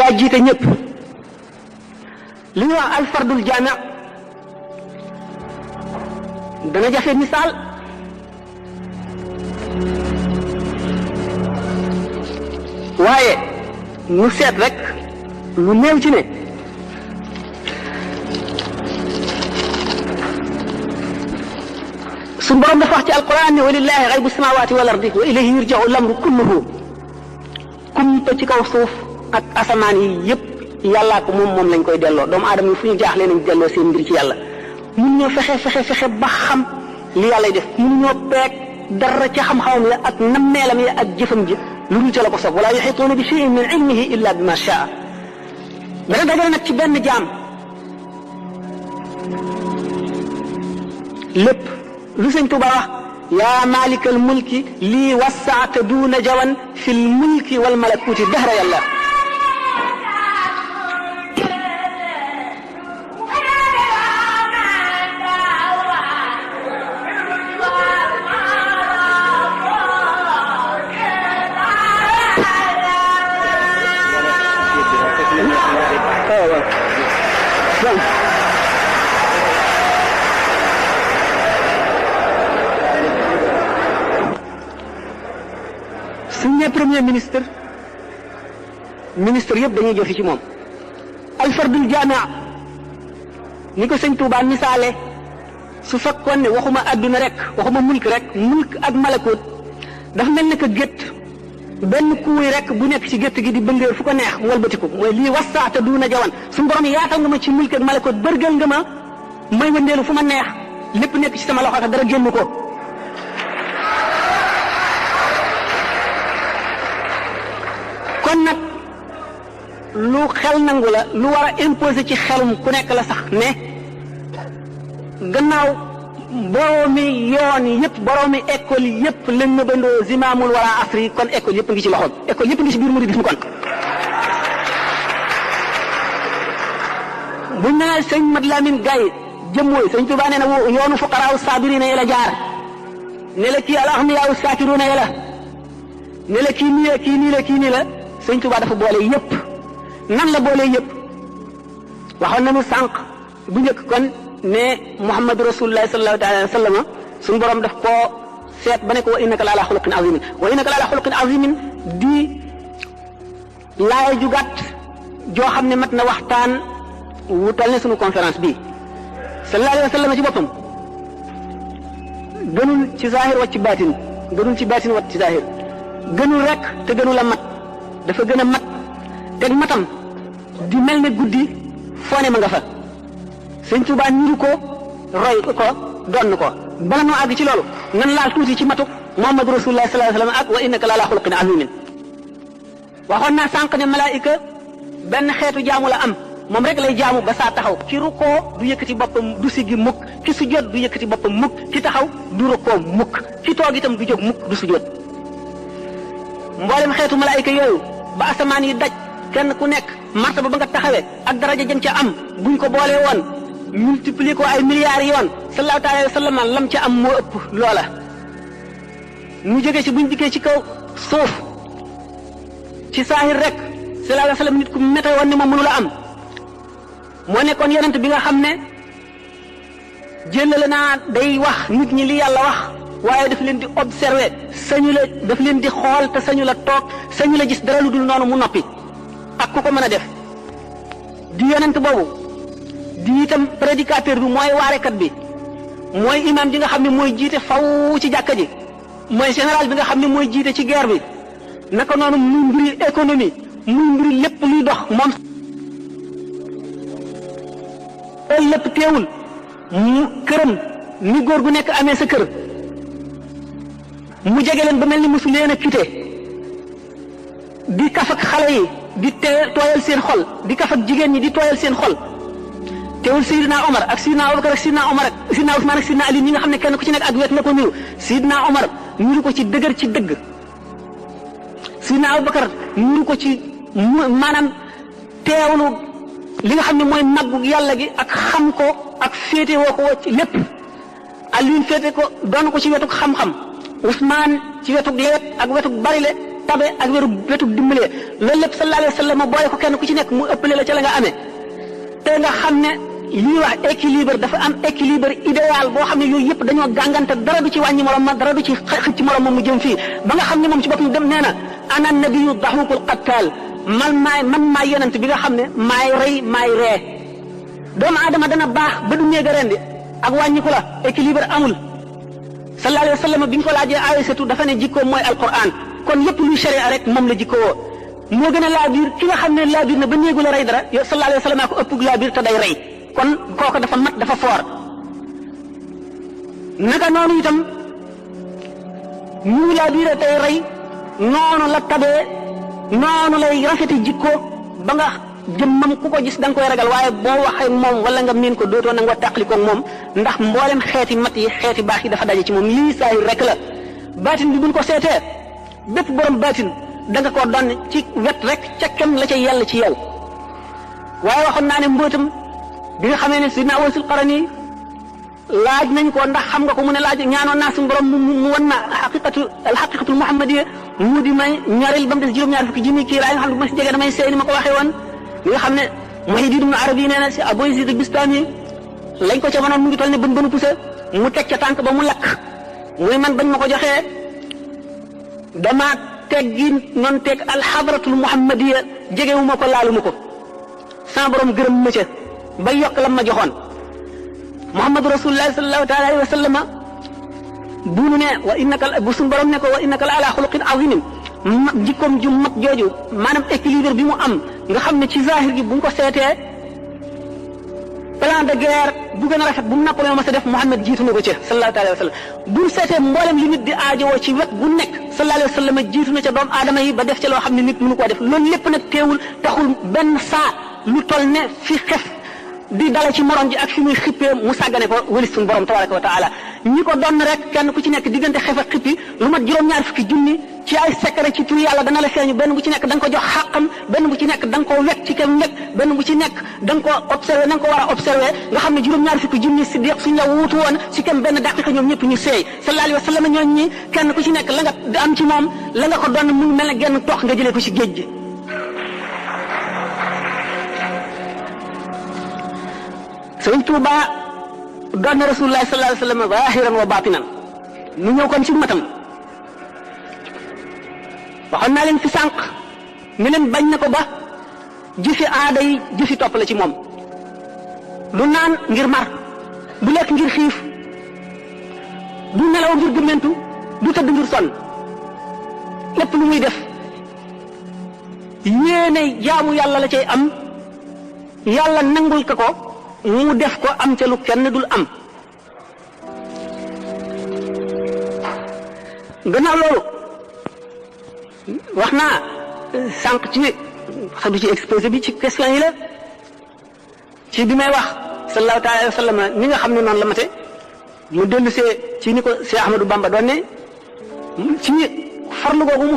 yaa jiite ñëpp li ñuy wax alfardul jaami dana jafe misaal waaye ñu seet rek lu néew ci ne suñu borom dafa wax ci alquran ne walillahi xaybu samawati wal ardi wa ilayhi yurja'u lamru kulluhu kumpa ci kaw suuf ak asamaan yi yëpp yàllaa ko moom lañ koy delloo doomu aadama yi fu ñu jaaxlee nañ delloo seen mbir ci yàlla mun ñoo fexe ba xam li yàllay def mun ñoo peeg dara ca xam-xamam ya ak nammeelam ya ak jëfam ji lu dul ca la ko soog wala yuhituuna bi shay'in min ilmihi illa bima shaa dana dajale nag ci benn jaam lépp lu sëñ Tuuba wax yaa maalikal mulki lii wasaata duuna jawan fil mulki wal malakuuti dahra yàlla suñ ne premier ministre yëpp dañuy joxe ci moom alfardul jaamia ni ko sëñ Tuubaa misaale su fekkoon ne waxuma adduna rek waxuma mulk rek mulk ak malakut dafa mel ne que gétt benn kuuy rek bu nekk ci gétt gi di bëngéer fu ko neex mu walbatiku mooy lii wasaata duuna jawan suñu borom yaatal nga ma ci mulk ak malakut bërgal nga ma may wëndeelu fu ma neex lépp nekk ci sama loxo ak dara génn ko kon nag lu xel nangu la lu war a imposer ci xelum ku nekk la sax ne gannaaw boroomi yoon yëpp boroomi école yëpp lañ na bandoo zimaamul wala asri kon école yëpp ngi ci loxoom école yëpp ngi ci biir muridisme kon buñ ne sëñ Mat Lamin Gaye jëmmooy sëñ Tuubaa nee na yoonu fuqaraaw saabiriina yi la jaar ne la kii al axniyaaw saakiruuna yi la ne la kii nii la kii nii la kii nii la sëñ Tuubaa dafa boole yëpp nan la boole yëpp waxoon nañu sànq bu njëkk kon ne Muhammadu Rasulullah sallallahu alayhi wa sallam suñu borom daf koo seet ba ne ko wa innaka la ala xuluqin azimin wa innaka la ala xuluqin azimin di laay ju gàtt joo xam ne mat na waxtaan wutal ne suñu conférence bii sallallahu alayhi wa sallam ci boppam gënul ci zahir wa ci baatin gënul ci baatin wa ci zahir gënul rek te gënul a mat dafa gën a mat teg matam di mel ne guddi foone ma nga fa sëñ Tuubaa niru ko roy ko donn ko bala noo àgg ci loolu nan laal tuuti ci matuk Muhammadu Rasulullah sallallahu alayhi wa sallam ak wa innaka la ala xuluqin azimin waxoon naa sànq ne malaayika benn xeetu jaamu la am moom rek lay jaamu ba saa taxaw ki rukkoo du yëkkati boppam du siggi mukk ki sujjóot du yëkkati boppam mukk ki taxaw du rukkoo mukk ki toog itam du jóg mukk du sujjóot mboolem xeetu malaayika yooyu ba asamaan yi daj kenn ku nekk martaba ba nga taxawee ak daraja jëm ca am buñ ko boolee woon multiplier ko ay milliards yoon sallallahu alayhi wa sallam lam ca am moo ëpp loola mu jóge ci buñ dikkee ci kaw suuf ci saahir rek sallallahu alayhi wa sallam nit ku mete woon ni moom mënu la am moo nekkoon yonent bi nga xam ne jëlale naa day wax nit ñi li yàlla wax waaye daf leen di observer sañu la daf leen di xool te sañu la toog sañu la gis dara lu dul noonu mu noppi ak ku ko mën a def di yonent boobu di itam prédicateur bi mooy waarekat bi mooy imam bi nga xam ne mooy jiite faw ci jàkka ji mooy général bi nga xam ne mooy jiite ci guerre bi naka noonu muy mbiri économie muy mbiri lépp luy dox moom lépp teewul mu këram ni góor gu nekk amee sa kër mu jege leen ba mel ni mosu leen a quitté di kaf ak xale yi di tooyal seen xol di kaf ak jigéen ñi di tooyal seen xol teewul Seydina Omar ak Seydina Abubakar ak Seydina Omar ak Seydina Ousmane ak Seydina Ali ñi nga xam ne kenn ku ci nekk ak wet la ko niru Seydina Omar niru ko ci dëgër ci dëgg Seydina Abubakar niru ko ci maanaam teewlu li nga xam ne mooy màggu yàlla gi ak xam ko ak féete woo ko ci lépp Aliou féete ko doon ko ci wetuk xam-xam Ousmane ci wetuk lewet ak wetuk barile tabe ak wéru wetu dimbalee loolu lépp sallallahu alayhi wa sallam boole ko kenn ku ci nekk mu ëppale la ca la nga amee te nga xam ne lii wax équilibre dafa am équilibre idéal boo xam ne yooyu yëpp dañoo gàngante dara du ci wàññi morom ma dara du ci xëcc ci morom ma mu jëm fii ba nga xam ne moom ci boppam dem nee na ana nabiyu daxukul qattal man maay yonent bi nga xam ne maay rey maay ree doomu aadama dana baax ba du néeg a rendi ak wàññiku la équilibre amul sallallahu alayhi wa sallam bi ñu ko laajee Aysatu dafa ne jikkoom mooy alquran kon lépp luy sharia rek moom la jikkoo moo gën a laabiir ki nga xam ne laabiir na ba néegu la rey dara yow sallallahu alayhi wa sallam ko ëpp laabiir te day rey kon kooku dafa mat dafa foor naka noonu itam ñu laabiire tey rey noonu la tabee noonu lay rafeti jikko ba nga jëmmam ku ko gis da nga koy ragal waaye boo waxee moom wala nga miin ko dootoo nangoo tàqali ko moom ndax mboolem xeeti mat yi xeeti baax yi dafa daje ci moom lii saahir rek la baatin bi buñ ko seetee bépp borom baatin da nga koo doon ci wet rek ca kem la ca yàlla ci yow waaye waxoon naa ne mbootam bi nga xamee ne sidna Awaysul Qarani laaj nañ ko ndax xam nga ko mu ne laaj ñaanoon naa suñu borom mu wan na alxaqiqatul muhammadiyya mu di may ñoril ba mu des juróom-ñaar fukki junni kii laa nga xam ne bu ma si jegee damay seey ni ma ko waxee woon li nga xam ne Muhyiddin Ibn Arabi nee na si Abu Yazid Bistami lañ ko ca mënoon mu ngi toll ne bën bënu pousse mu teg ca tànk ba mu lakk muy man bañ ma ko joxee dama teggi noonu teg alxadratul muhammadiyya jegewu ma ko laalu ma ko sama borom gërëm ma ca ba yokk lam ma joxoon Muhammadu Rasulullah sallallahu taala alayhi wa sallama bu nu ne wa innaka bu suñu borom ne ko wa innaka la ala xuluqin azimin jikkoom ju mag jooju maanaam équilibre bi mu am nga xam ne ci zahir gi bu ñu ko seetee plan de guerre bu gën a rafet bu mu Napoléon ma sa def Muhammad jiitu na ko ca sallallahu alayhi wa sallam bu ñu seetee mboolem li nit di aajowoo ci wet bu nekk sallallahu alayhi wa sallam jiitu na ca doomu aadama yi ba def ca loo xam ne nit mënu koo def loolu lépp nag teewul taxul benn saa lu toll ne fi xef di dala ci morom ji ak fi muy xippee mu sàggane ko wëlis suñu borom tabaraka wa taala ñi ko doon rek kenn ku ci nekk diggante xef ak xippi lu mat juróom-ñaar fukki junni ci ay secret ci tur yàlla dana la feeñu benn bu ci nekk da nga ko jox xàqam benn bu ci nekk da nga koo wekk ci kem wekk benn bu ci nekk da nga ko observé na nga ko war a observé nga xam ne juróom-ñaar fukki junni siddiq suñ la wuutu woon ci kem benn daqiqa ñoom ñëpp ñu seey sallallahu alayhi wa sallam ñooñ ñi kenn ku ci nekk la nga am ci moom la nga ko doon mu mel ne genn tox nga jëlee ko ci géej gi Sëriñ Tuuba doon na Rasulullah sallallahu alayhi wa sallam zahiran wa batinan ñu ñëw kon ci matam waxoon naa leen fi sànq ne leen bañ na ko ba jëfi aada yi jëfi topp la ci moom du naan ngir mar du lekk ngir xiif du nelaw ngir gëmmentu du tëdd ngir sonn lépp lu muy def yéene jaamu yàlla la cay am yàlla nangul ko mu def ko am ca lu kenn dul am gannaaw loolu wax naa sànq ci xadu ci exposé bi ci question yi la ci bi may wax sallallahu taala alayhi wa sallam ni nga xam ne noonu la mate mu dellu see ci ni ko Cheikh Ahmadou Bamba doon ne ci farlu googu mu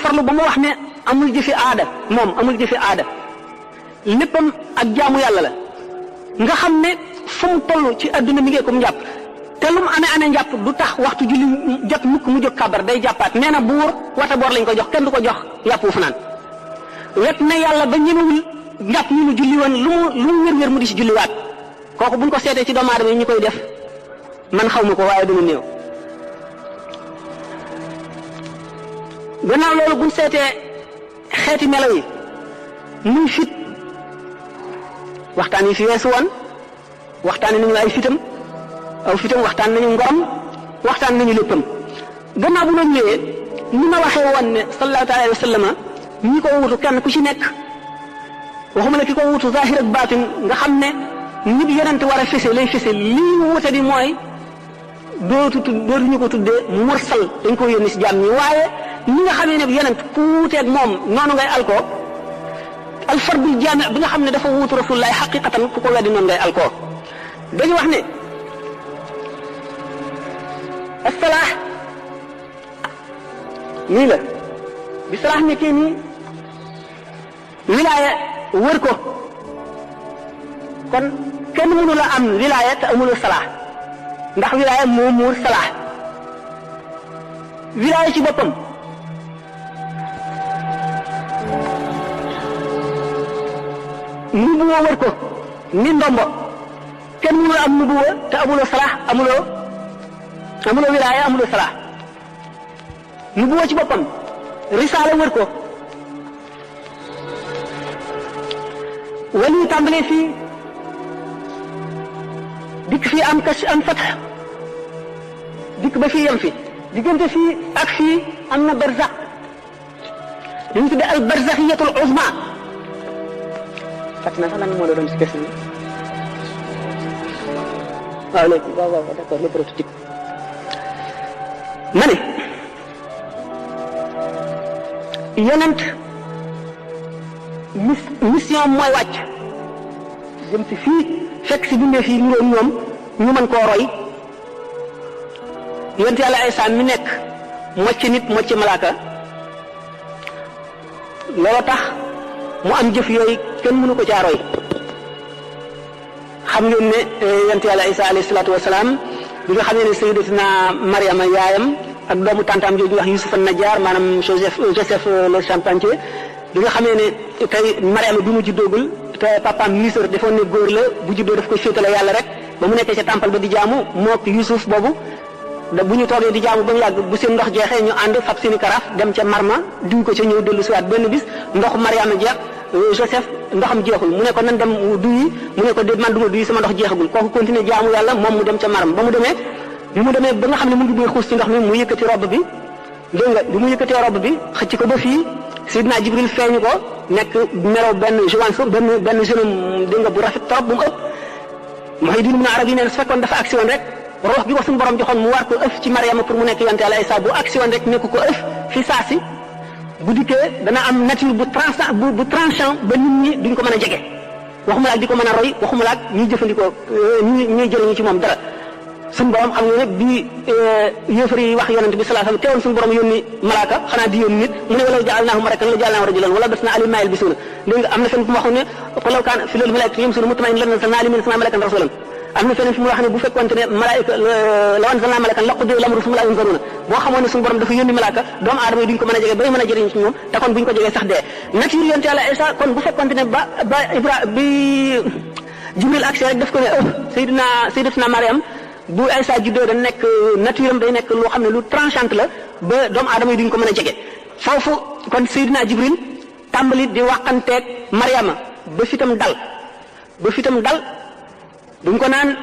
farlu ba mu wax ne amul jëfi aada moom amul jëfi aada léppam ak jaamu yàlla la nga xam ne fu mu toll ci adduna mi ngi ko njàpp te lu mu amee njàpp du tax waxtu julli jot mukk mu jóg kabar day jàppaat nee na buur wata boor lañ ko jox kenn du ko jox yàpp wu fanaan wet na yàlla ba ñemewul njàpp ñu mu julli woon lu mu wér-wér mu di si julliwaat kooku buñ ko seetee ci doomu aadama yi ñu koy def man xaw ma ko waaye duma néew gannaaw loolu buñ seetee xeeti melo yi muy fit waxtaan yi fi weesu woon waxtaan nañu ay fitam aw fitam waxtaan nañu ngorom waxtaan nañu léppam gannaaw bu noonu ñëwee ni ma waxee woon ne sallallahu alayhi wa sallam ñi ko wutu kenn ku ci nekk waxuma la ki ko wutu zahir ak baatin nga xam ne nit yonent war a fese lay fese lii wute di mooy dootuñu ko tuddee mursal dañ ko yónni si jaam ñi waaye ñi nga xamee ne yonent ku wuuteeg moom noonu ngay alko alfardul jaami bi nga xam ne dafa wuutu rasulullahi xaqiqatan ku ko weddi noonu ngay alko dañu wax ne assalaax nii la bi salaax nekkee nii wilaaya wër ko kon kenn mënu la am wilaaya te amuloo salaax ndax wilaaya moo muur salaax wilaaya ci boppam nubuwa wër ko ni ndombo kenn mënul am nubuwa te amuloo salaax amuloo wilaaya amuloo salaax nubuwa ci boppam risaala wër ko wali tàmbalee fii dikk fii am kas am fatax dikk ba fii yem fi diggante fii ak fii am na barzax li ñu tuddee al barzaxiyatul uzma fàtt naa sax lan moo la doon si question bi waaw léegi waaw d'accord le prototype ma ne yonent mission mooy wàcc jëm si fii fekk si bindee fii niroon ñoom ñu mën koo roy yonent yàlla Isaa mi nekk mocc nit mocc malaaka loolu tax mu am jëf yooyu kenn mënu ko caa roy xam ngeen ne yonent yàlla Isaa alayhi salaatu wasalaam bi nga xam ne sayyidatuna Mariama yaayam ak doomu tantam jooju wax Yusuf an-Najjar maanaam Joseph le Charpentier bi nga xamee ne tey Mariama bi mu juddoogul te papaam Misr defoon ne góor la bu juddoo daf koy féetale yàlla rek ba mu nekkee ca temple ba di jaamu mook Yusuf boobu da bu ñu toogee di jaamu ba mu yàgg bu seen ndox jeexee ñu ànd fab seeni karaaf dem ca marma duy ko ca ñëw dellu siwaat benn bis ndox Mariama jeex Joseph ndoxam jeexul mu ne ko nan dem duyi mu ne ko déet man du ma duyi sama ndox jeexagul kooku continuer jaamu yàlla moom mu dem ca marma ba mu demee ba nga xam ne mu ngi xuus ci ndox mi mu yëkkati robb bi dégg nga bi mu yëkkatee robb bi xëcc ko ba fii Seydina Jibril feeñu ko nekk melaw benn joance benn jeune dégg nga bu rafet trop bu mu ëpp Muhyiddin Ibn Arabi nee na su fekkoon dafa agsi woon rek rox gi ko suñu borom joxoon mu war ko ëf ci Mariama pour mu nekk yonent Yàlla Isaa bu agsi woon rek nekk ko ëf fi saa si bu dikkee dana am nature bu tranchant ba nit ñi duñ ko mën a jege waxuma la ak di ko mën a roy waxuma la ak ñuy jëfandikoo ñuy jëriñu ci moom dara suñu borom xam nga ne bi yéefar yi wax yonent bi sallallahu alayhi wasallam teewoon suñu borom yónni malaaka xanaa di yónni nit mu ne walaw ja'alnaahu malakan la ja'alnaahu rajulan wala basna alayhim maa yalbisuuna dégg nga am na fenn fu mu waxoon ne qul law kaana fil ardi malaa'ikatun yamshuuna mutma'innina lanazalnaa alayhim min as-samaa'i malakan rasuulan am na feneen fi mu wax ne bu fekkoonte ne malaayika law anzalnaa malakan laqudiya al-amru thumma laa yunzaruuna boo xamoon ne suñu borom dafa yónni malaaka doomu aadama yi duñ ko mën a jege bay mën a jëriñ ci ñoom te kon buñ ko jegee sax dee nature yonent Yàlla Isaa kon bu fekkoonte ne bi Jibril agsi rek daf ko ne sayyidatuna Mariam bu Isaa juddoo da nekk nature am day nekk loo xam ne lu tranchante la ba doomu aadama yi duñ ko mën a jege foofu kon Seydina Jibril tàmbali di waxanteeg Mariama ba fitam dal duñ ko naan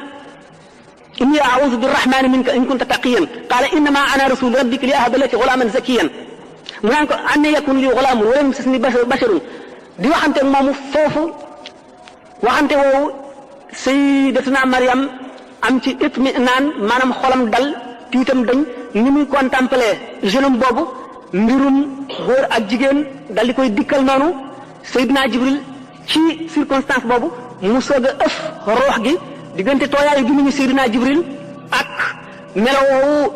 inni a'uuzu birrahmaani minka in kunta taqiyan qaala innama ana rasulu rabbika li ahaba laki ghulaaman zakiyan mu naan ko anna yakun li ghulaamun wa lam yamsasni basharun di waxanteeg moomu foofu waxante woowu Sayyidatuna Mariam am ci itminaan maanaam xolam dal tiitam dañ ni muy contempler jeune homme boobu mbirum góor ak jigéen dal di koy dikkal noonu Seydina Jibril ci circonstance boobu mu soog a ëf roox gi diggante tooyaayu gi ñu Seydina Jibril ak melowoowu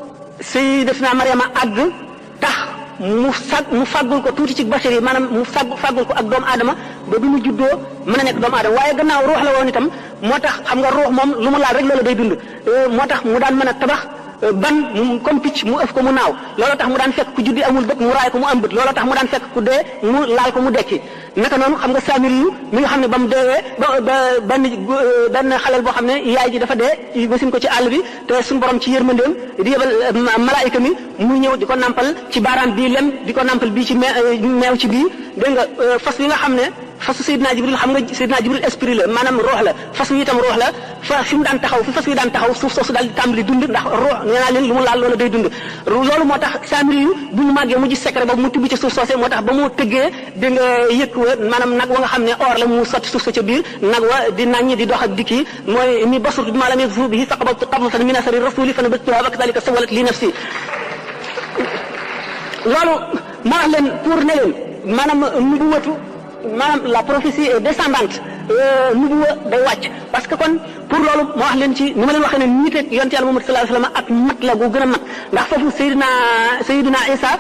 Sayyidatuna Mariama àgg tax mu fàggul ko tuuti ci bachar yi maanaam mu fàggul ko ak doomu aadama ba bi mu juddoo mën a nekk doomu aadama waaye gannaaw ruux la woon itam moo tax xam nga ruux moom lu mu laal rek loolu day dund moo tax mu daan mën a tabax ban comme picc mu ëf ko mu naaw looloo tax mu daan fekk ku juddi amul bët mu raay ko mu am bët looloo tax mu daan fekk ku dee mu laal ko mu dekki naka noonu xam nga Saamiri yu mi nga xam ne ba mu deewee ba benn xaleel boo xam ne yaay ji dafa dee wasin ko ci àll bi te suñu borom ci yërmandeem di yebal malaayika mi muy ñëw di ko nampal ci baaraam bii lem di ko nampal bii ci meew ci bii dégg nga fas yi nga xam ne fasu Seydina Jibril xam nga Seydina Jibril esprit la maanaam roox la fas wi itam roox la fi mu daan taxaw fi fas wi daan taxaw suuf soosu daal di tàmbali dund ndax roox nee naa leen lu mu laal loolu day dund loolu moo tax Saamiri yu bu mu màggee mu gis secret boobu mu tibb ci suuf soosé moo tax ba mu tëggee di nga yëkk wa maanaam nag wa nga xam ne or la mu sotti suuf sa ca biir nag wa di naññi di dox ak dikki mooy mi basur bi maa lam yakfu bihi faqabtu qabdatan min asari rasuli fa nabattuha wa kadhalika sawalat li nafsi loolu moo wax leen pour ne leen maanaam nubuwatu maanaam la prophétie est descendante nubuwa day wàcc parce que kon pour loolu moo wax leen ci ni ma leen waxee ne nit ak yonent Yàlla Muhammad sallallahu alayhi wasallam ak mat la gu gën a mat ndax foofu Seydina Isa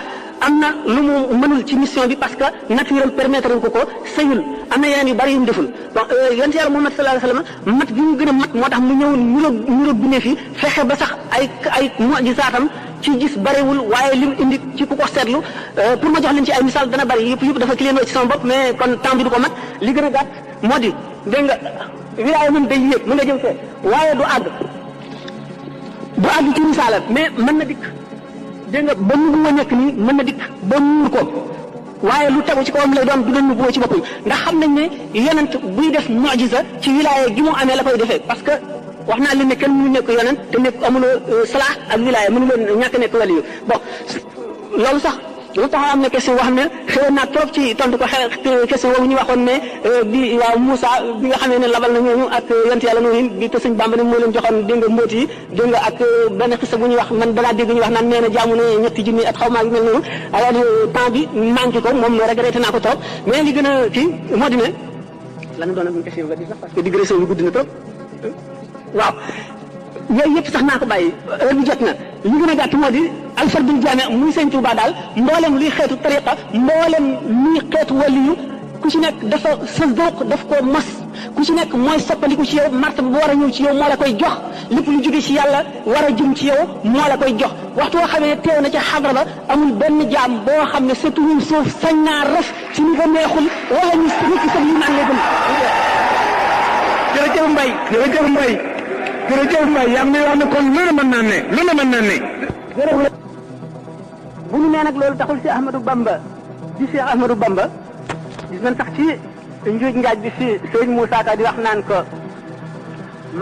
am na lu mu mënul ci mission bi parce que nature am permettre ko sëyul am na yeneen yu bari yu mu deful donc yonent Yàlla Muhammad sallallahu alayhi wasallam mat bi mu gën a mat moo tax mu ñëw niroog bindee fi fexe ba sax ay mu'jizaatam ci gis bariwul waaye lim indi ci ku ko seetlu pour ma jox leen ci ay misaal dana bari yëpp dafa ki leen ci sama bopp mais kon temps bi du ko mat li gën a gàtt moo di dégg nga wilaaya moom day yéeg mën nga jëm fee waaye du àgg ci misaala mais mën na dikk dégg nga ba mu nekk nii mën na dikk ba muur ko waaye lu tegu ci kawam lay doon du doon nu ci boppam ndax xam nañ ne yonent buy def mu'jiza ci wilaaya gi mu amee la koy defee parce que wax naa leen ne kenn mënu nekk yonent te nekk amuloo salaax ak wilaaya mënuloo ñàkk nekk waliyu bon loolu sax lu tax am na question boo xam ne xëy na trop ci tontu ko question boobu ñu waxoon ne bi waaw Moussa bi nga xamee ne labal na ñooñu ak yonent yàlla noonu bi te sëñ Bamba ne moo leen joxoon dégg nga mbóot yi dégg nga ak benn xisa bu ñuy wax man danaa dégg ñu wax naan nee na jaamu ne ñetti junni at xaw maa yu mel noonu alors temps bi manqué ko moom regretté naa ko trop mais li gën a kii moo di ne lan doon ak question nga di sax parce que digression bi guddi na trop waaw yooyu yëpp sax naa ko bàyyi heure bi jot na li gën a gàtt moo di alfardul jaame muy sëñ Tuubaa daal mboolem luy xeetu tariqa mboolem luy xeetu waliyu ku ci nekk dafa sa dooq daf ko mos ku ci nekk mooy soppandiku ci yow martaba bu war a ñëw ci yow moo la koy jox lépp lu jóge ci yàlla war a jëm ci yow moo la koy jox waxtu woo xamee ne teew na ca xadra ba amul benn jaam boo xam ne sa tuñu suuf sañ naa raf ci ni ko neexul wala ñu rëkk sa lii naan lay gëm jërëjëf Mbaye jërëjëf Mbaye jërëjëf Mbaye yaa ngi wax ne kon lu ne mën naa ne lu ne mën naa ne bu ñu nee nag loolu taxul si Ahmadou Bamba di Cheikh Ahmadou Bamba gis nañ sax ci njuuj njaaj bi fi sëñ Moussa Ka di wax naan ko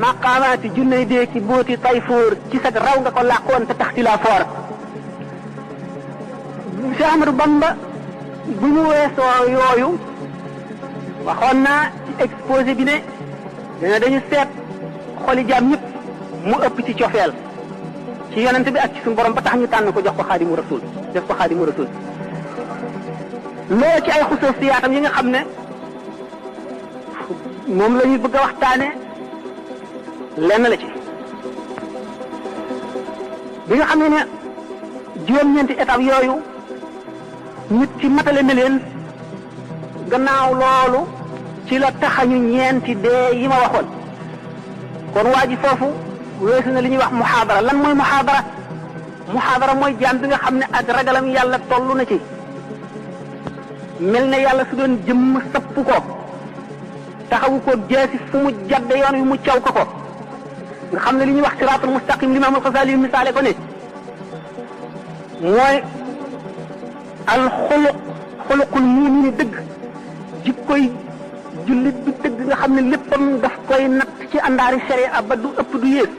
maqaamaati junney dee ki booti tayfoor ci sag raw nga ko làqoon te taxti laa foor Cheikh Ahmadou Bamba bu ñu weesoo yooyu waxoon naa ci exposé bi ne dañu seet xoli jaam ñëpp mu ëpp ci cofeel ci yonent bi ak ci suñu borom ba tax ñu tànn ko jox ko xaadimu rasul def ko xaadimu rasul loolu ci ay xusuusiyaatam yi nga xam ne moom la ñuy bëgg a waxtaane lenn la ci bi nga xam ne juróom-ñeenti étape yooyu nit ci matale na leen gannaaw loolu ci la taxañu ñeenti dee yi ma waxoon kon waa ji foofu weesu na li ñuy wax muhaadara lan mooy muhaadara mooy jaam bi nga xam ne ak ragalam yàlla toll na ci mel ne yàlla su doon jëmm sapp ko taxawu ko jeesi fu mu jadde yoon wi mu caw ko nga xam ne li ñuy wax siraatul mustaqim Imaam al-Xasaali misaale ko ne mooy al xuluqul mu'min dëgg jikkoy jullit bi dëgg nga xam ne léppam daf koy natt ci àndaari sharia ba du ëpp du yées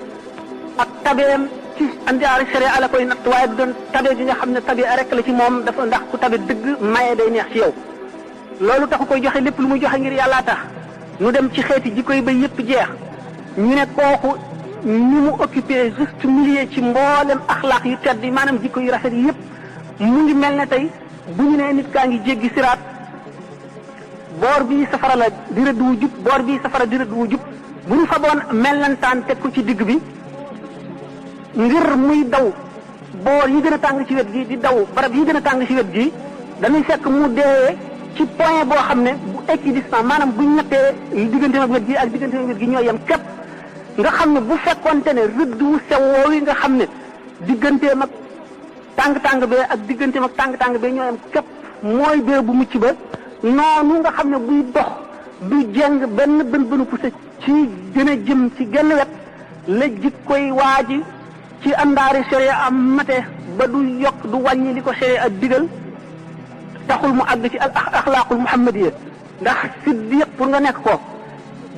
ak tabeem ci àndaari sharia la koy natt waaye du doon tabe gi nga xam ne tabe rek la ci moom dafa ndax ku tabe dëgg maye day neex ci yow loolu taxu koy joxe lépp lu muy joxe ngir yàllaa tax ñu dem ci xeeti jikko yi ba yëpp jeex ñu ne kooku ñu mu occupé juste milieu ci mboolem axlaaq yu tedd yi maanaam jikko yu rafet yi yëpp mu ngi mel ne tey bu ñu nee nit kaa ngi jéggi siraat boor bii safara la di rëdd wu jub boor bii safara di rëdd wu jub bu ñu fa doon mellantaan teg ko ci digg bi ngir muy daw boor yi gën a tàng ci wet gi di daw barab yi gën a tàng ci wet gi dañuy fekk mu deewee ci point boo xam ne bu équidistant maanaam bu ñettee digganteem ak wet gi ak digganteem ak wet gi ñoo yem képp nga xam ne bu fekkonte ne rëdd wu sew woowu nga xam ne digganteem ak tàng-tàng bee ak digganteem ak tàng-tàng bee ñoo yem képp mooy bee bu mucc ba noonu nga xam ne buy dox du jeng benn bënu poussé ci gën a jëm ci genn wet la jikkoy waaji ci àndaari sharia am mate ba du yokk du wàññi li ko sharia digal taxul mu àgg ci al axlaaqul muhammadiya ndax siddiq pour nga nekk ko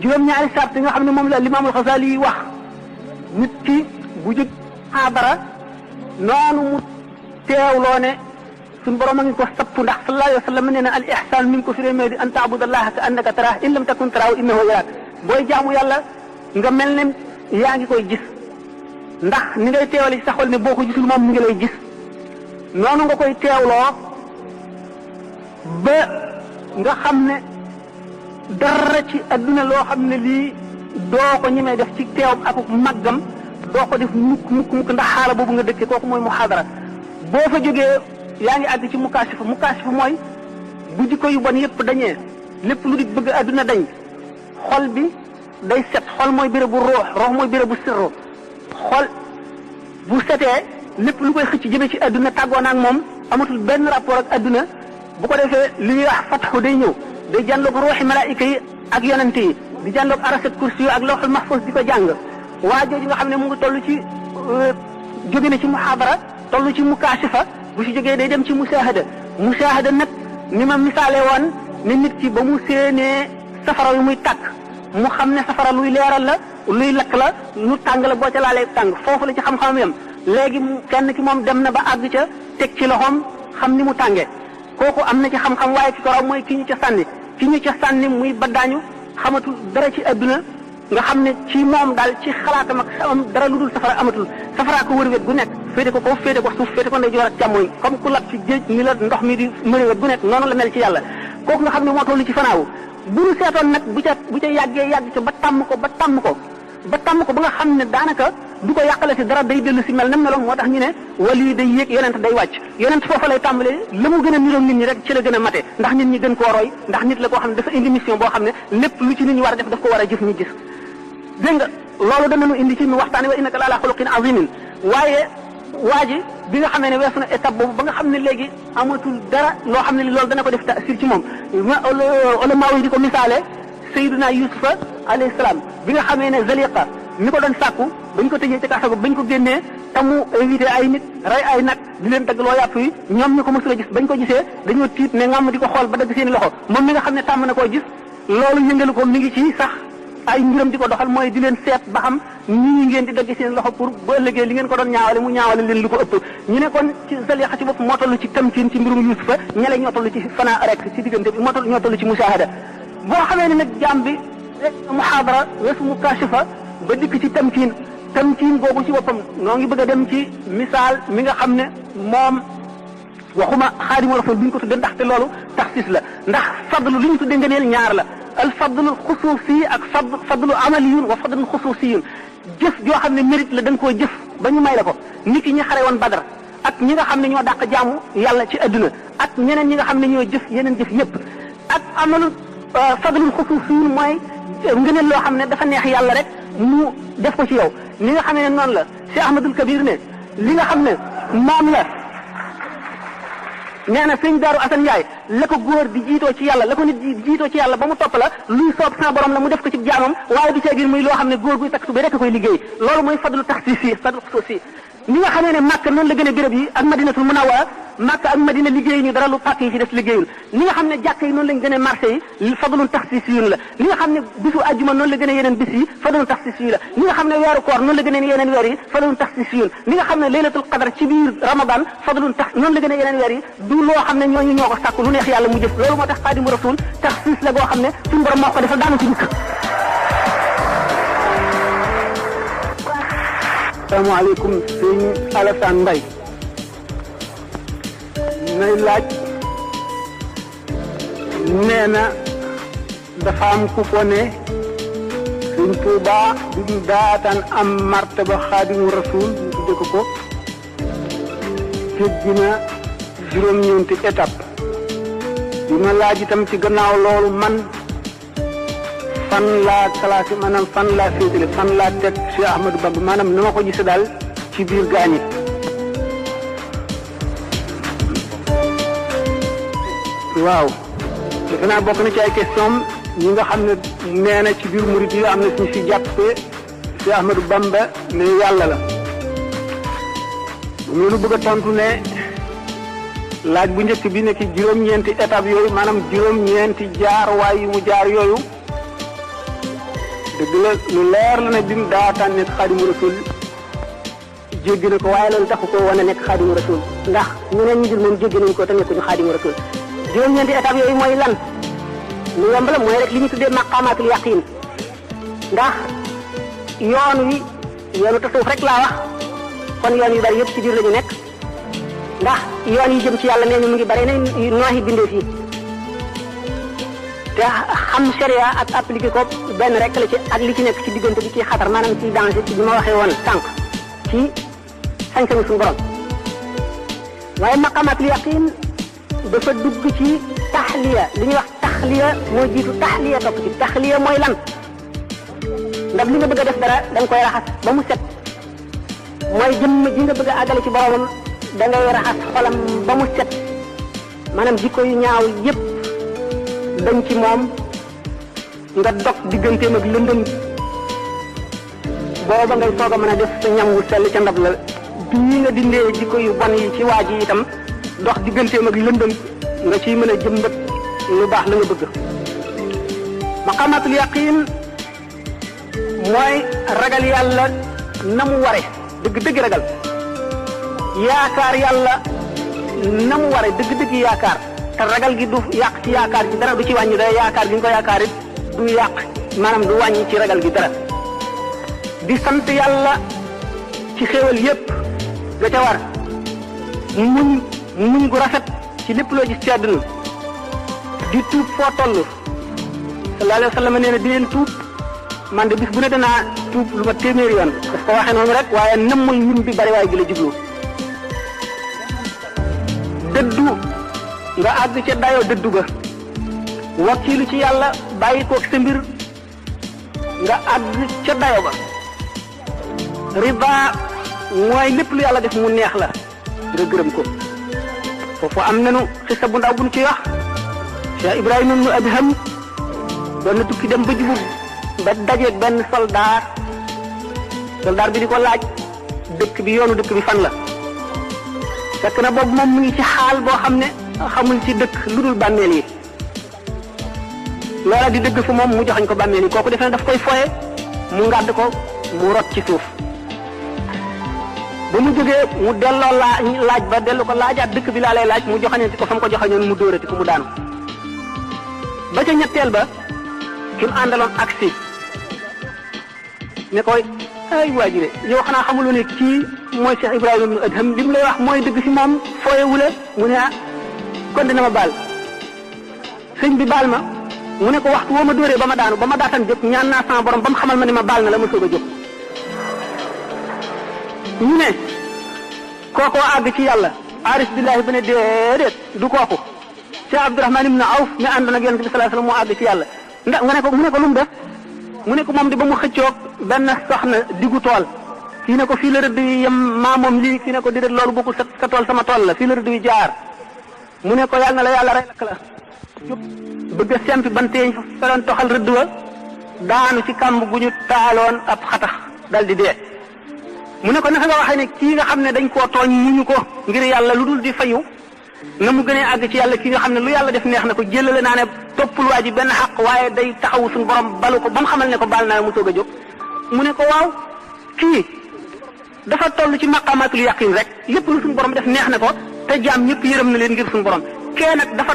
juróom-ñaari sart yi nga xam ne moom la Imaam al-Xasaali yi wax nit ki bu jóg xaabara noonu mu teewloo ne suñu borom a ngi ko sapp ndax sallallahu alayhi wa sallam nee na al ihsaan mi ngi ko firee mee di an taabudallaha ka annaka taraah in lam takun taraahu innahu yaraak booy jaamu yàlla nga mel ne yaa ngi koy gis ndax ni ngay teewale ci sa xol ne boo ko gisul moom mi ngi lay gis noonu nga koy teewloo ba nga xam ne dara ci adduna loo xam ne lii doo ko ñemee def ci teewam ak màggam doo ko def mukk ndax xaala boobu nga dëkkee kooku mooy muhaadara boo fa jógee yaa ngi àgg ci mukaasifa mooy bu jikko yu bon yëpp dañee lépp lu di bëgg adduna dañ xol bi day set xol mooy béréb bu ruux mooy béréb bu sirru xol bu setee lépp lu koy xëcc jëme ci adduna tàggoo na ak moom amatul benn rapport ak adduna bu ko defee li ñuy wax fatxu day ñëw day jànloog ruuxi malaayika yi ak yonente yi di jànloog arasat kursi yu ak lawxul mahfuz di ko jàng waa jooju nga xam ne mu ngi toll ci jóge na ci muhaadara toll ci mukaashifa bu si jógee day dem ci musaahada nag ni ma misaale woon ne nit ki ba mu séenee safara yu muy tàkk mu xam ne safara luy leeral la luy lakk la lu tàng la boo ca laalee tàng foofu la ci xam-xamam yam léegi kenn ki moom dem na ba àgg ca teg ci loxoom xam ni mu tàngee kooku am na ci xam-xam waaye ki ko raw mooy ki ñu ca sànni muy baddaañu xamatul dara ci adduna nga xam ne ci moom daal ci xalaatam ak am dara lu dul safara amatul safara ko wër wet gu nekk féete ko kaw féete ko suuf féete ko ndeyjoor ak càmmooñ comme ku lab ci géej ni la ndox mi di mëne wet gu nekk noonu la mel ci yàlla kooku nga xam ne moo toll ci fanaawu bu ñu seetoon nag bu ca yàggee yàgg ca ba tàmm ko ba nga xam ne daanaka du ko yàqale si dara day dellu si mel na meloon moo tax ñu ne wali day yéeg yonent day wàcc yonent foofa lay tàmbalee la mu gën a niroog nit ñi rek ci la gën a mate ndax nit ñi gën koo roy ndax nit la koo xam ne dafa indi mission boo xam ne lépp lu ci nit ñi war a def daf ko war a jëf ñu gis dégg nga loolu danañu indi ci nu waxtaane wa innaka la ala xuluqin azimin waaye waa ji bi nga xamee ne weesu na étape boobu ba nga xam ne léegi amatul dara loo xam ne loolu dana ko def tasir ci moom ulama yi di ko misaale Sayyiduna Yusufa alayhi salaam bi nga xamee ne Zaliqa mi ko doon sàkku bañ ko tëjee ci kaso ba bañ ko génnee te mu invité ay nit rey ay nag di leen dagg loo yàpp yi ñoom ñu ko mësul a gis bañ ko gisee dañoo tiit ne ngàmm di ko xool ba dagg seen loxo moom mi nga xam ne tàmm na koo gis loolu yëngalu ko mi ngi ci sax ay mbiram di ko doxal mooy di leen seet ba xam ñii ngeen di dagg seen loxo pour ba ëllëgee li ngeen ko doon ñaawale mu ñaawale leen lu ko ëpp ñu ne kon ci Zaliqa ci bopp moo toll ci tamkiin ci mbirum Yusufa ñele ñoo toll ci fanaa rek ci diggante bi ñoo toll ci musaahada boo xamee ne nag jaam bi muhaadara weesu mukaashifa ba dikk ci tamkiin googu ci boppam noo ngi bëgg a dem ci misaal mi nga xam ne moom waxuma Xaadimu Rasuul bi ñu ko tuddee ndaxte loolu taxsiis la ndax fadlu li ñu tuddee ngëneel ñaar la al fadlu xusuusi ak fadlu amaliyun wa fadlu xusuusiyun jëf joo xam ne mérite la da nga koo jëf ba ñu may la ko nit ki ñi xare woon Badar ak ñi nga xam ne ñoo dàq jaamu yàlla ci adduna ak ñeneen ñi nga xam ne ñoo jëf yeneen jëf yépp ak amalu fadlul xusuusiyun mooy ngëneel loo xam ne dafa neex yàlla rek mu def ko ci yow li nga xam ne noonu la Cheikh Ahmadul Kabir ne li nga xam ne moom la nee na sëñ Daaru Asan Njaay la ko góor di jiitoo ci yàlla la ko nit di jiitoo ci yàlla ba mu topp la luy soob sa borom la mu def ko ci jaamam waaye du ceegir muy loo xam ne góor guy takk tubéy rek koy liggéey loolu mooy fadlu taxsiis fadlu xusuusi ni nga xamee ne Makka noonu la gën a béréb yi ak Madinatul Munawwara Makka ak Madina liggéey ñu dara lu pàkk yi ci def liggéeyul ni nga xam ne jàkk yi noonu lañ gën a marché yi fadlun taxsiisiyun la ni nga xam ne bisu ajjuma noonu la gën a yeneen bis yi fadlun taxsiisiyun la ni nga xam ne weeru koor noonu la gën a yeneen weer yi fadlun taxsiisiyun ni nga xam ne laylatul qadar ci biir Ramadan fadlun tax noonu la gën a yeneen weer yi du loo xam ne ñooñu ñoo ko sàkk lu neex yàlla mu jëf loolu moo tax Xaadimu Rasuul taxsiis la goo xam ne suñu borom moo ko defal daanu ci dikk. asalaamaaleykum sëñ Alassane Mbaye may laaj nee na dafa am ku ko ne sëñ Tuubaa bi mu daataan am martaba Xaadimu Rasuul ñu tudde ko jéggi na juróom-ñeenti étape bi ma laaj itam ci gannaaw loolu man fan laa classé maanaam fan laa féetale fan laa teg Cheikh Ahmadou Bamba maanaam ni ma ko gisee daal ci biir gaañi waaw defe naa bokk na ci ay question ñi nga xam ne nee na ci biir murid yi am na suñu fi jàppee Cheikh Ahmadou Bamba ne yàlla la mu lu bëgg a tontu ne laaj bu njëkk bi nekk juróom-ñeenti étape yooyu maanaam juróom-ñeenti jaar waay yu mu jaar yooyu dëgg la lu leer la ne bi mu daataan nekk Xaadimu Rasuul jéggi na ko waaye loolu taxu ko wane nekk Xaadimu Rasuul ndax ñeneen ñi dul moom jéggi nañu ko te nekkuñu Xaadimu Rasuul juróom-ñeenti étape yooyu mooy lan lu yomb la mooy rek li ñu tuddee maqaamaatul yaqiin ndax yoon wi yoonu tasawuf rek laa wax kon yoon yu bari yëpp ci biir la ñu nekk ndax yoon yi jëm ci yàlla nee ñu mu ngi bari nañ nooxi bindee fii te xam sharia ak appliqué ko benn rek la ci ak li ci nekk ci diggante bi ci xatar maanaam ci danger ci bi ma waxee woon sànq ci sañ-sañu suñu borom waaye maqamatul yaqin dafa dugg ci taxliya li ñuy wax taxliya moo jiitu taxliya topp ci taxliya mooy lan ndax li nga bëgg a def dara da nga koy raxas ba mu set mooy jëmm ji nga bëgg a àggale ci boromam da ngay raxas xolam ba mu set maanaam jikko yu ñaaw yépp dañ ci moom nga dog digganteem ak lëndëm booba ngay soog a mën a def sa ñam wu sell ca ndab la bii nga dindee jikko yu bon yi ci waa ji itam dox digganteem ak lëndëm nga ciy mën a jëmbat lu baax la nga bëgg. maqamatul yaqin mooy ragal yàlla na mu ware dëgg-dëgg ragal yaakaar yàlla na mu ware dëgg-dëgg yaakaar te ragal gi du yàq ci yaakaar gi dara du ci wàññi dara yaakaar gi nga ko yaakaar it du yàq maanaam du wàññi ci ragal gi dara di sant yàlla ci xéewal yépp ga ca war muñ gu rafet ci lépp loo gis ci àdduna di tuub foo toll sallallahu alayhi wa sallam nee na di leen tuub man de bis bu ne danaa tuub lu ma téeméeri yoon daf ko waxee noonu rek waaye nammul lim bi bari waaye gi la jublu dëddu nga àgg ca dayoo dëddu ga wakkiilu ci yàlla bàyyi koog sa mbir nga àgg ca dayo ba riba mooy lépp lu yàlla def mu neex la nga gërëm ko foofu am nanu xisa bu ndaw buñ ci wax Cheikh Ibrahima ibnu Adham doon na tukki dem ba jubub ba dajeeg benn soldaar bi di ko laaj dëkk bi yoonu dëkk bi fan la fekk na boobu moom mu ngi ci xaal boo xam ne xamul ci dëkk lu dul bàmmeel yi loola di dëgg fu moom mu joxañ ko bàmmeel yi kooku defe na daf koy foye mu ngàdd ko mu rot ci suuf ba mu jógee mu delloo laaj ba dellu ko laajaat dëkk bi laa lay laaj mu joxañanti ko fa mu ko joxañoon mu dóorati ko mu daanu ba ca ñetteel ba ki mu àndaloon aksi ne koy ay waajire yow xanaa xamuloo ne kii mooy Cheikh Ibrahima ibnu Adham li mu lay wax mooy dëgg si moom fooyewule mu ne ah kon dina ma baal sëñ bi baal ma mu ne ko waxtu woo ma dóoree ba ma daanu ba ma daatan jóg ñaan naa sama borom ba mu xamal ma ne ma baal na la ma soog a jóg ñu ne kookoo àgg ci yàlla arif billahi ba ne déedéet du kooku Cheikh Abdourahman ibn Awf mi àndoon ak yonent bi sallallahu alayhi wasallam moo àgg ci yàlla ndax nga ne ko mu ne ko lu mu def mu ne ko moom di ba mu xëccoog benn soxna diggu tool kii ne ko fii la rëdd wi yem maa moom lii kii ne ko déedéet loolu bokkul sa tool sama tool la fii la rëdd wi jaar mu ne ko yàlla na la yàlla rey lakk la jóg bëgg a sempi banteeñ fa doon toxal rëdd wa daanu ci kàmb gu ñu taaloon ab xatax dal di dee mu ne ko naka nga waxee ne kii nga xam ne dañ koo tooñ muñu ko ngir yàlla lu dul di fayu na mu gënee àgg ci yàlla kii nga xam ne lu yàlla def neex na ko jëlale naa ne toppul waa ji benn xaq waaye day taxawu suñu borom balu ko ba mu xamal ne ko baal naa mu soog a jóg mu ne ko waaw kii dafa toll ci maqamatul yaqin rek lépp lu suñu borom def neex na ko te jaam ñëpp yërëm na leen ngir suñu borom kee nag dafa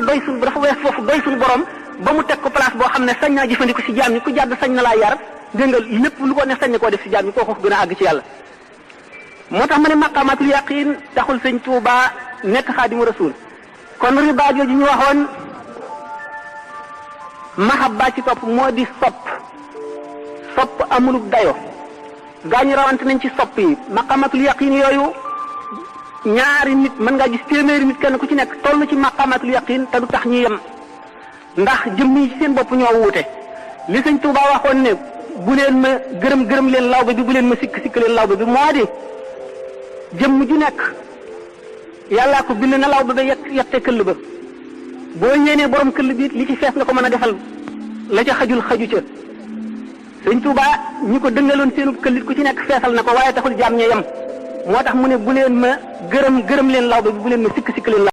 wees foofu doy suñu borom ba mu teg ko place boo xam ne sañ naa jëfandiku si jaam ñi ku jàdd sañ na laa yar dégg nga lépp lu ko ne sañ na koo def si jaam ñi kooku gën a àgg ci yàlla moo tax ma ne maqamatul yaqin taxul sëñ Tuuba nekk xaadimu rasul kon riba jooju ñu waxoon mahabba ci topp moo di sopp amulub dayo gaañu rawante nañ ci sopp yi maqamatul yaqin yooyu ñaari nit mën ngaa gis téeméeri nit kenn ku ci nekk toll ci maqamatul yaqin te du tax ñu yem ndax jëmm yi ci seen bopp ñoo wuute li sëñ Tuuba waxoon ne bu leen ma gërëm leen lawbe bi bu leen ma sikk leen lawbe bi moo di jëmm ju nekk yàllaa ko bind na lawbe ba yette këll ba boo yéenee borom këll bi li ci fees nga ko mën a defal la ca xaju ca sëñ Tuuba ñi ko dëngaloon seenu këllit ku ci nekk feesal na ko waaye taxul jaam ñe yem moo tax mu ne bu leen ma gërëm leen lawbe bi bu leen ma sikk leen lawbe